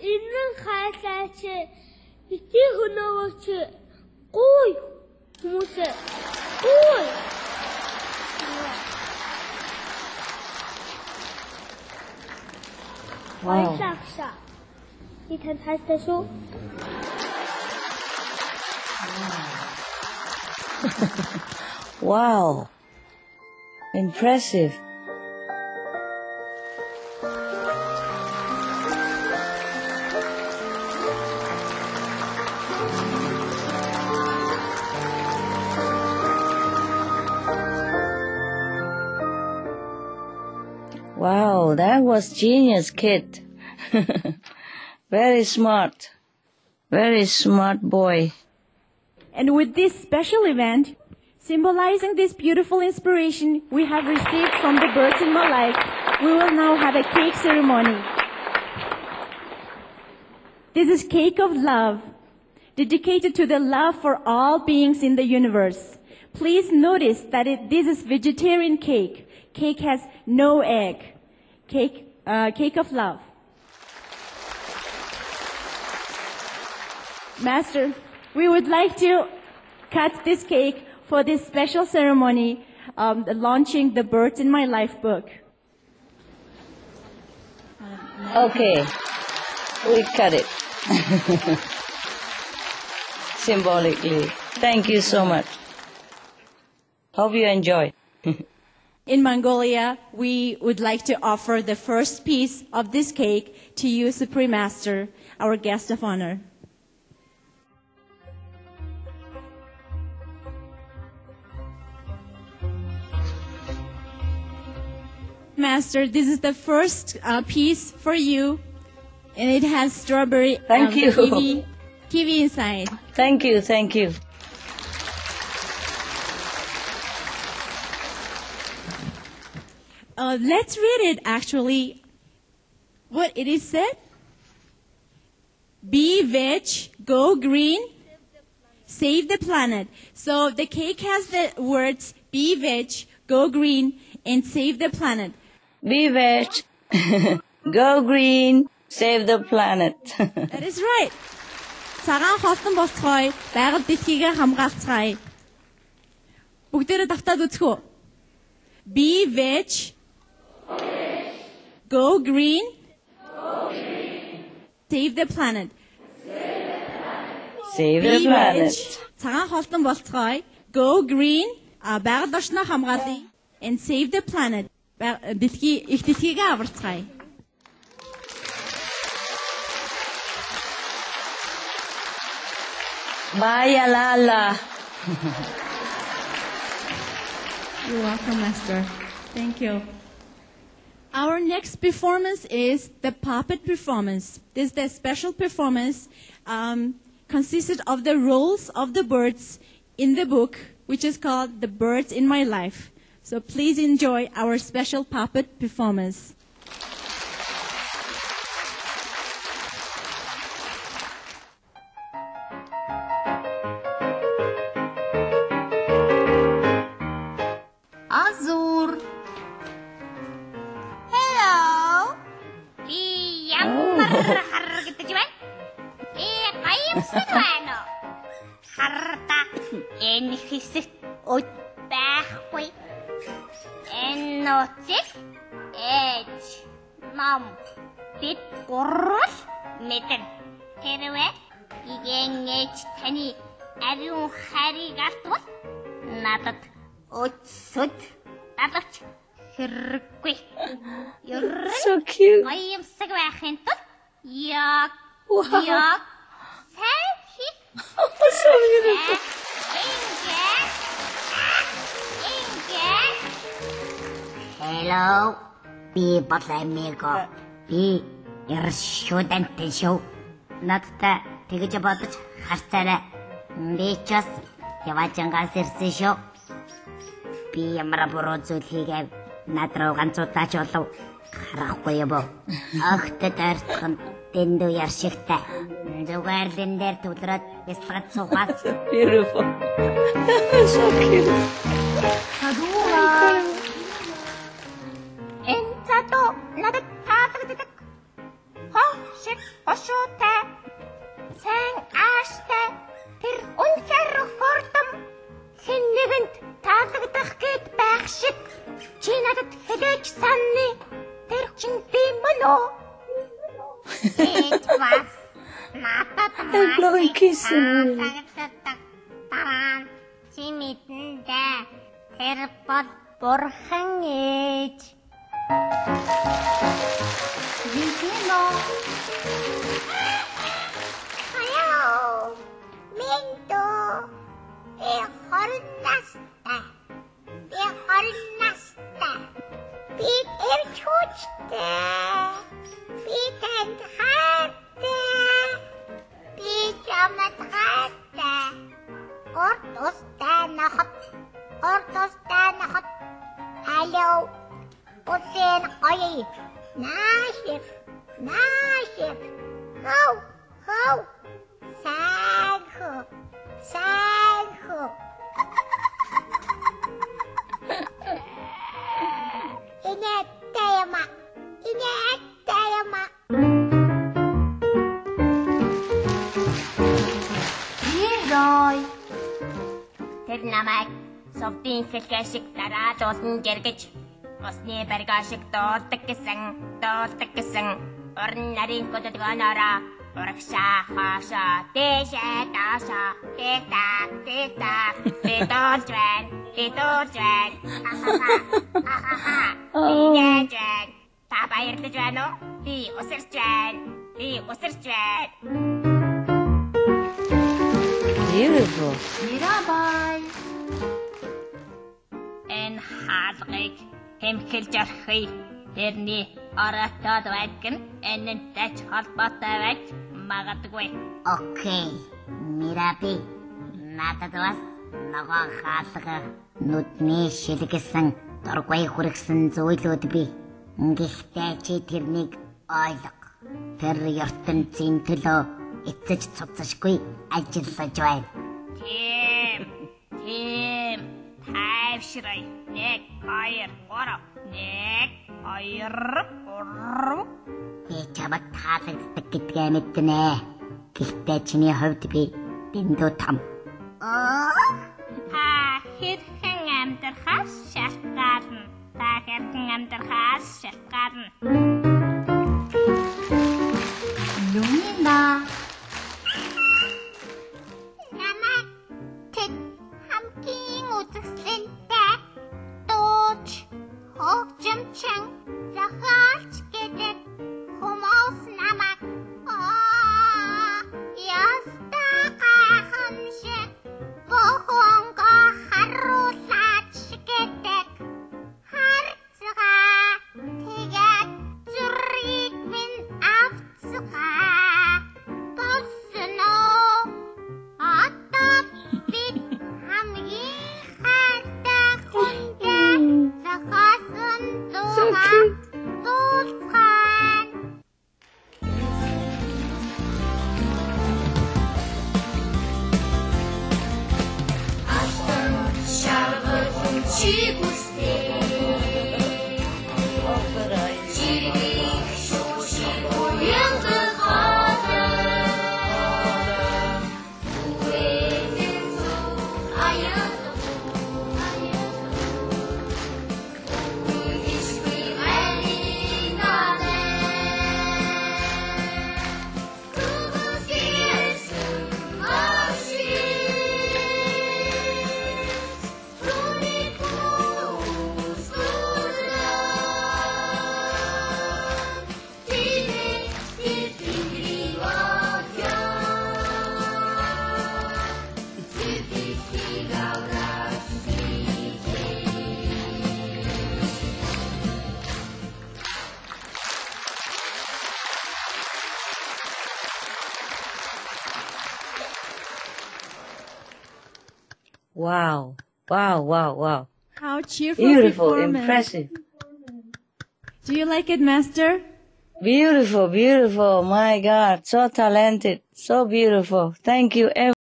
Инэн хайлаач ити хөнөөгч гуй хүмүүсээ гуй. Wow. Итэн хайстай шүү. Wow. Impressive. Wow, that was genius, kid. Very smart. Very smart boy. And with this special event, symbolizing this beautiful inspiration we have received from the birds in my life, we will now have a cake ceremony. This is cake of love, dedicated to the love for all beings in the universe. Please notice that this is vegetarian cake. Cake has no egg. Cake of love. Master, we would like to cut this cake for this special ceremony, launching the Birds in My Life book. Okay, we cut it. Symbolically. Thank you so much. Hope you enjoy. In Mongolia, we would like to offer the first piece of this cake to you, Supreme Master, our guest of honor. Master, this is the first piece for you, and it has strawberry Thank you. kiwi inside. Thank you, thank you. Let's read it, actually. What it is said? Be veg, go green, save the planet. So the cake has the words, be veg, go green, and save the planet. Be veg, go green, save the planet. That is right. Цагаан холтон болцгоё, байгаль дэлхийгээ хамгаалцгаая. Бүгдээрээ давтаад үзэх үү? Be veg, go green, save the planet. Save the planet. Цагаан холтон болцгоё, go green, байгаль орчноо хамгаалъя, and save the planet. Их дэлхийгээ аварцгаая. Bye, Alala. You're welcome, Master. Thank you. Our next performance is the puppet performance. This is the special performance consisted of the roles of the birds in the book, which is called The Birds in My Life. So please enjoy our special puppet performance. Azur. Hello. Hargitаж байна. Гайвсаг байна уу? Харта энэ хэсэгт өд байхгүй. Энэ нууцыг ээж нам бид гурвал мэдэн. Хэрвээ игэн ээж таны ариун хайрыг артвал надад өцөд давч хэрэггүй. So cute. Гайвсаг байхын тулд яг сайн хий. So beautiful. Hello. Би Батлаймиго. Би Иршүдэнтэй шүү. Надтай тэгж бодож харцаарай. Би ч бас яваачангаас ирсэн шүү. Би ямар буруу зүйл хийгээв над руу ганцуудаач болов харахгүй юу? Огтд ойртхон дэндүү яршигтай. Зүгээр лэн дээр төвлөрөөд бяцлаад суугаад. Beautiful. So cute. Хадуура. Энцато надад таалагддаг. Хоо шиг бошуутай, сайн ааштай, тэр үнцээр хурдам хэн нэгэнд таалагдах гээд байх шиг чи надад хэлээч санны тэр чин би мөн үү? Эцвас надад Блой кисэн. Таран чи мэдэндээ тэр бол бурхан ээж. Винтино. Аяа. Минто. Хорнастай. Би эрчүүчтэй. Би тэнд хайртай. Би чамд хайртай. Горд устай нахад. Алло. Усын гоё. Наашир. Хау. Сайхо. Инэттаяма. Ирой. Тэр намайг совдын хэлгээ шиг дараа дуулан гэргэж усны баргаа шиг дуулдаг гэсэн орон нарийн хөдөлгөөнөөрөө урагшаа хаашаа дэшээ даашаа тэтак бидуулж байна Ияжэн та баярлаж байна уу? Би усарч байна. Beautiful. Мирабай. Энэ хаалгыг хэмхэлж орхий. Тэрний ороотод байдаг нь энэнтэй ч холбоотой байж магадгүй. Окей. Мираби. Надад бас нөгөө хаалга нүдний шилгэсэн дургүй хүргэсэн зүйлүүд би. Гэхдээ чи тэрнийг ойлго. Тэр ертөнцийн төлөө эцэж цуцшгүй ажиллаж байна. Тийм. Тайвшрай. 1 2 3. 1 2 3. Би чамд таалагддаг гэдгээ мэднэ. Гэхдээ чиний хувьд би дэндүү том. Хэрхэн амьдрахаас шалтгаална. Lumina. Намайг тэд хамгийн үзэсгэлэнтэй дууч хөгжимчин зохиолч гэдэг хүмүүс намайг ястаа гайхамшиг бохонго харуулаач гэдэг харцгаа тэгээд зүрийг минь авцгаа тосно атап бид хамгийн хайртай хүнтэй зохиосон зугаа дуулцгаан. Чи бүстэй Чирийг шуушиг уянгах хаалаа Үэзэн сүү аянгах Үгишгүй айлинaalаа Түгус ирсэн машин Wow. How cheerful Beautiful, performance. impressive. Do you like it, Master? Beautiful. My God, so talented, so beautiful. Thank you, everyone.